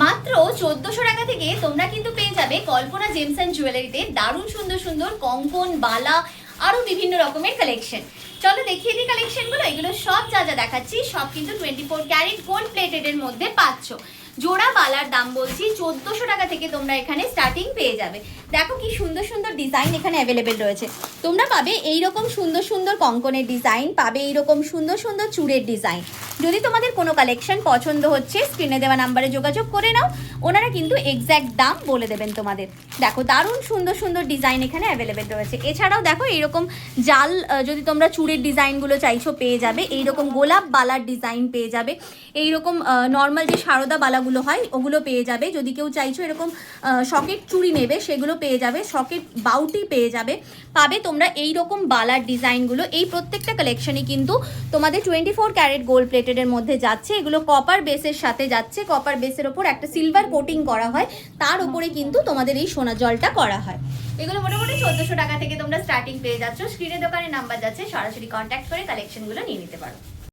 মাত্র 1400 টাকা থেকে তোমরা কিন্তু পেয়ে যাবে কল্পনা জেমস অ্যান্ড জুয়েলারিতে দারুণ সুন্দর সুন্দর কঙ্কন, বালা, আরও বিভিন্ন রকমের কালেকশন। চলো দেখিয়ে দিই কালেকশনগুলো। এগুলো সব যা যা দেখাচ্ছি সব কিন্তু 24 ক্যারেট গোল্ড প্লেটেডের মধ্যে পাচ্ছ। জোড়া বালার দাম বলছি 1400 টাকা থেকে তোমরা এখানে স্টার্টিং পেয়ে যাবে। দেখো কি সুন্দর সুন্দর ডিজাইন এখানে অ্যাভেলেবেল রয়েছে। তোমরা পাবে এইরকম সুন্দর সুন্দর কঙ্কনের ডিজাইন, পাবে এইরকম সুন্দর সুন্দর চূড়ের ডিজাইন। যদি তোমাদের কোনো কালেকশন পছন্দ হচ্ছে স্ক্রিনে দেওয়া নাম্বারে যোগাযোগ করে নাও, ওনারা কিন্তু এক্স্যাক্ট দাম বলে দেবেন তোমাদের। দেখো দারুণ সুন্দর সুন্দর ডিজাইন এখানে অ্যাভেলেবেল রয়েছে। এছাড়াও দেখো এইরকম জাল যদি তোমরা চূড়ের ডিজাইনগুলো চাইছো পেয়ে যাবে। এইরকম গোলাপ বালার ডিজাইন পেয়ে যাবে। এইরকম নর্মাল যে সারদা বালাগুলো হয় ওগুলো পেয়ে যাবে। যদি কেউ চাইছো এরকম সকেট চুড়ি নেবে সেগুলো পেয়ে যাবে। সকেট বাউটি পেয়ে যাবে। পাবে তোমরা এইরকম বালার ডিজাইনগুলো। এই প্রত্যেকটা কালেকশনই কিন্তু তোমাদের 24 ক্যারেট গোল্ড প্লেটেডের মধ্যে যাচ্ছে। এগুলো কপার বেসের সাথে যাচ্ছে। কপার বেসের ওপর একটা সিলভার কোটিং করা হয়, তার উপরে কিন্তু তোমাদের এই সোনা জলটা করা হয়। এগুলো মোটামুটি 1400 টাকা থেকে তোমরা স্টার্টিং পেয়ে যাচ্ছ। স্ক্রিনে দোকানের নাম্বার যাচ্ছে, সরাসরি কন্ট্যাক্ট করে কালেকশনগুলো নিয়ে নিতে পারো।